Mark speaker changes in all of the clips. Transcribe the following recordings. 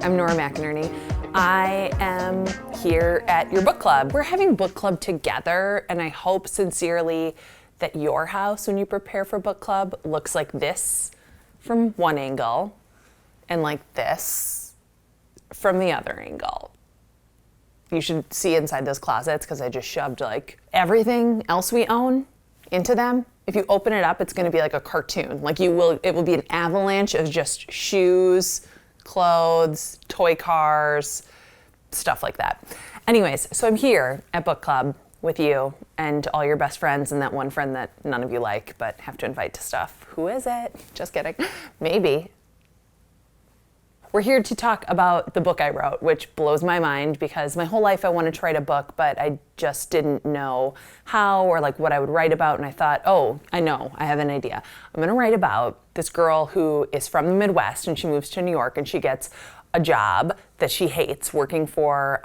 Speaker 1: I'm Nora McInerny. I am here at your book club. We're having book club together, and I hope sincerely that your house, when you prepare for book club, looks like this from one angle and like this from the other angle. You should see inside those closets because I just shoved like everything else we own into them. If you open it up, it's going to be like a cartoon. Like it will be an avalanche of just shoes, clothes, toy cars, stuff like that. Anyways, so I'm here at book club with you and all your best friends and that one friend that none of you like but have to invite to stuff. Who is it? Just kidding. Maybe. We're here to talk about the book I wrote, which blows my mind because my whole life I wanted to write a book, but I just didn't know how or like what I would write about. And I thought, oh, I know, I have an idea. I'm gonna write about this girl who is from the Midwest and she moves to New York and she gets a job that she hates working for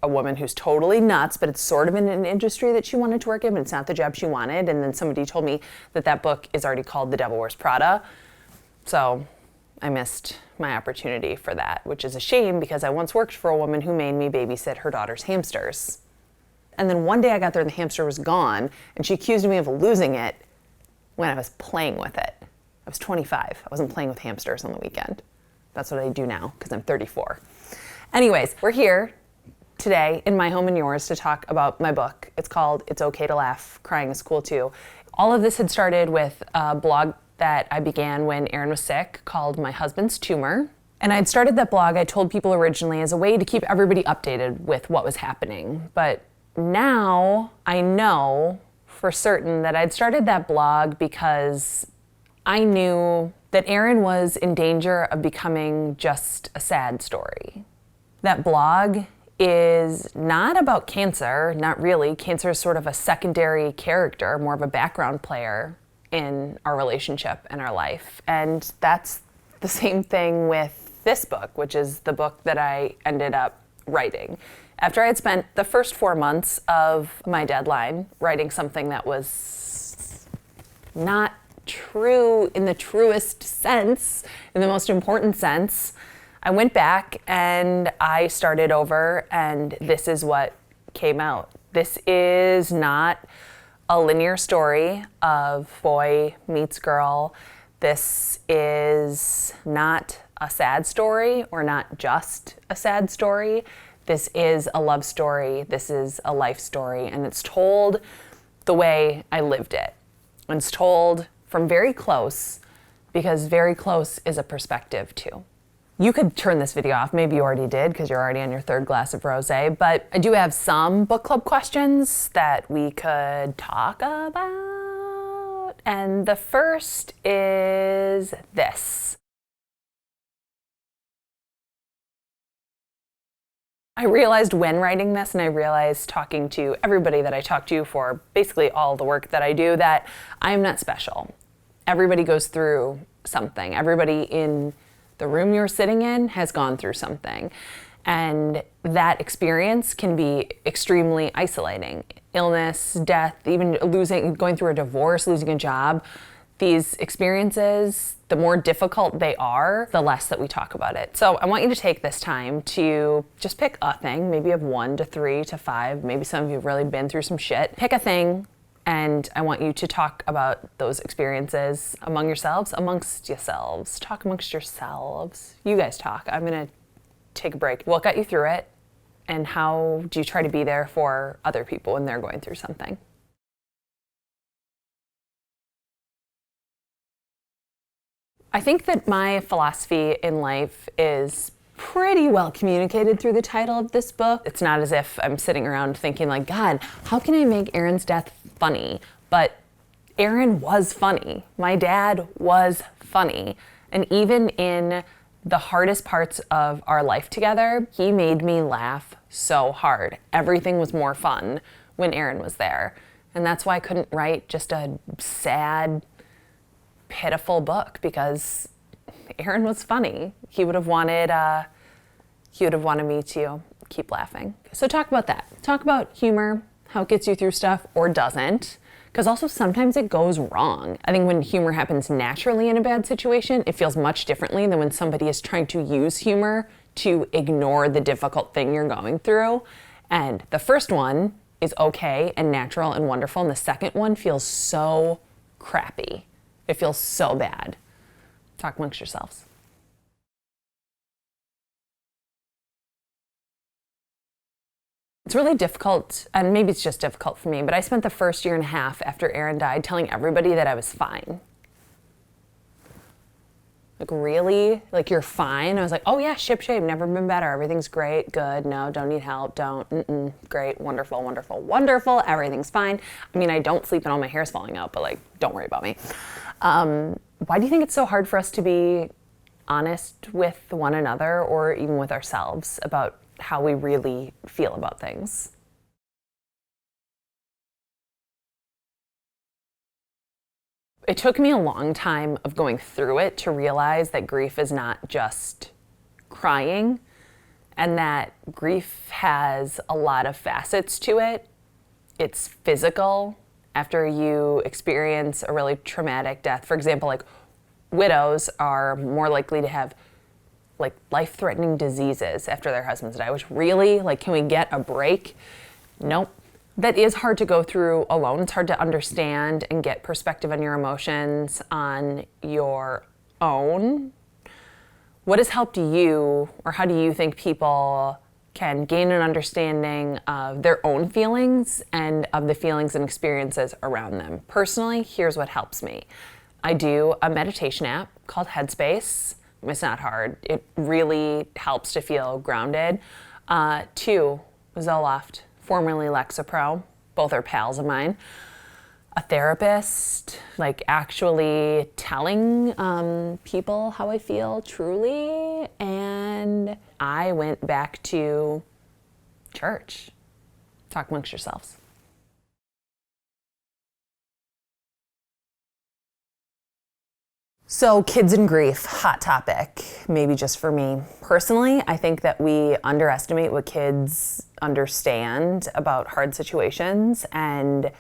Speaker 1: a woman who's totally nuts, but it's sort of in an industry that she wanted to work in, but it's not the job she wanted. And then somebody told me that that book is already called The Devil Wears Prada. So I missed my opportunity for that, which is a shame because I once worked for a woman who made me babysit her daughter's hamsters. And then one day I got there and the hamster was gone and she accused me of losing it when I was playing with it. I was 25. I wasn't playing with hamsters on the weekend. That's what I do now because I'm 34. Anyways, we're here today in my home and yours to talk about my book. It's called It's Okay to Laugh, Crying is Cool Too. All of this had started with a blog that I began when Erin was sick called My Husband's Tumor. And I'd started that blog, I told people originally, as a way to keep everybody updated with what was happening. But now I know for certain that I'd started that blog because I knew that Erin was in danger of becoming just a sad story. That blog is not about cancer, not really. Cancer is sort of a secondary character, more of a background player in our relationship and our life. And that's the same thing with this book, which is the book that I ended up writing. After I had spent the first 4 months of my deadline writing something that was not true in the truest sense, in the most important sense, I went back and I started over, and this is what came out. This is not a linear story of boy meets girl. This is not a sad story or not just a sad story. This is a love story. This is a life story, and it's told the way I lived it. And it's told from very close because very close is a perspective too. You could turn this video off, maybe you already did because you're already on your third glass of rosé, but I do have some book club questions that we could talk about. And the first is this. I realized when writing this, and I realized talking to everybody that I talk to for basically all the work that I do, that I am not special. Everybody goes through something. Everybody in the room you're sitting in has gone through something. And that experience can be extremely isolating. Illness, death, even going through a divorce, losing a job. These experiences, the more difficult they are, the less that we talk about it. So I want you to take this time to just pick a thing, maybe of 1 to 3 to 5, maybe some of you have really been through some shit. Pick a thing, and I want you to talk about those experiences amongst yourselves. Talk amongst yourselves. You guys talk. I'm gonna take a break. What got you through it? And how do you try to be there for other people when they're going through something? I think that my philosophy in life is pretty well communicated through the title of this book. It's not as if I'm sitting around thinking like, God, how can I make Erin's death funny? But Erin was funny. My dad was funny. And even in the hardest parts of our life together, he made me laugh so hard. Everything was more fun when Erin was there. And that's why I couldn't write just a sad, pitiful book, because Erin was funny. He would have wanted me to keep laughing. So talk about that. Talk about humor, how it gets you through stuff or doesn't. Because also sometimes it goes wrong. I think when humor happens naturally in a bad situation, it feels much differently than when somebody is trying to use humor to ignore the difficult thing you're going through. And the first one is okay and natural and wonderful, and the second one feels so crappy. It feels so bad. Talk amongst yourselves. It's really difficult, and maybe it's just difficult for me, but I spent the first year and a half after Aaron died telling everybody that I was fine. Like, really? Like, you're fine? I was like, oh yeah, shipshape, never been better. Everything's great, good, no, don't need help, don't, great, wonderful, wonderful, wonderful, everything's fine. I mean, I don't sleep and all my hair's falling out, but like, don't worry about me. Why do you think it's so hard for us to be honest with one another or even with ourselves about how we really feel about things? It took me a long time of going through it to realize that grief is not just crying, and that grief has a lot of facets to it. It's physical. After you experience a really traumatic death, for example, like widows are more likely to have like life-threatening diseases after their husbands die, which really, like, can we get a break? Nope. That is hard to go through alone. It's hard to understand and get perspective on your emotions on your own. What has helped you, or how do you think people can gain an understanding of their own feelings and of the feelings and experiences around them? Personally, here's what helps me. I do a meditation app called Headspace. It's not hard. It really helps to feel grounded. 2, Zoloft, formerly Lexapro. Both are pals of mine. A therapist, like actually telling people how I feel truly. And I went back to church. Talk amongst yourselves. So kids and grief, hot topic, maybe just for me. Personally, I think that we underestimate what kids understand about hard situations and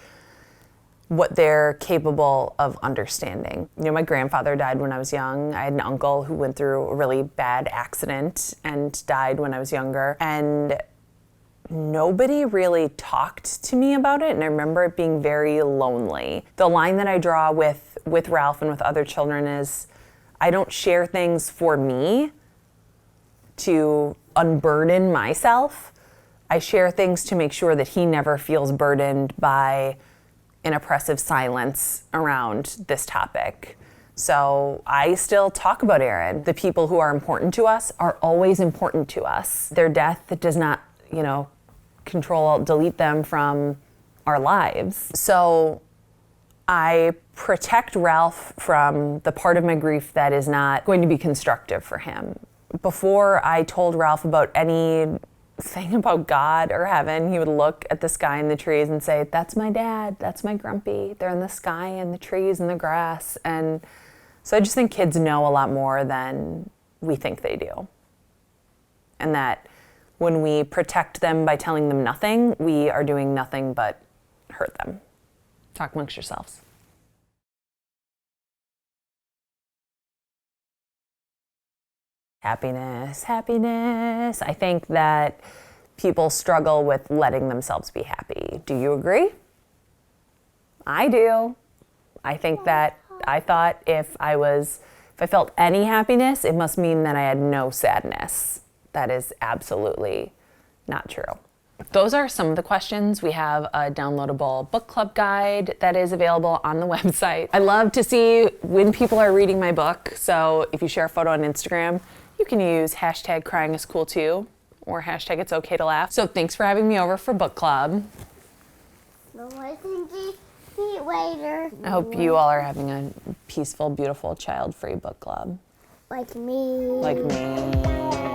Speaker 1: what they're capable of understanding. You know, my grandfather died when I was young. I had an uncle who went through a really bad accident and died when I was younger. And nobody really talked to me about it, and I remember it being very lonely. The line that I draw with Ralph and with other children is, I don't share things for me to unburden myself. I share things to make sure that he never feels burdened by an oppressive silence around this topic. So I still talk about Aaron. The people who are important to us are always important to us. Their death does not, delete them from our lives. So I protect Ralph from the part of my grief that is not going to be constructive for him. Before I told Ralph about anything about God or heaven, he would look at the sky and the trees and say, that's my dad, that's my grumpy. They're in the sky and the trees and the grass. And so I just think kids know a lot more than we think they do. And that when we protect them by telling them nothing, we are doing nothing but hurt them. Talk amongst yourselves. Happiness, happiness. I think that people struggle with letting themselves be happy. Do you agree? I do. I think that I thought if I felt any happiness, it must mean that I had no sadness. That is absolutely not true. Those are some of the questions. We have a downloadable book club guide that is available on the website. I love to see when people are reading my book. So if you share a photo on Instagram, you can use hashtag crying is cool too, or hashtag it's okay to laugh. So thanks for having me over for book club.
Speaker 2: Later.
Speaker 1: I hope you all are having a peaceful, beautiful, child-free book club.
Speaker 2: Like me.
Speaker 1: Like me.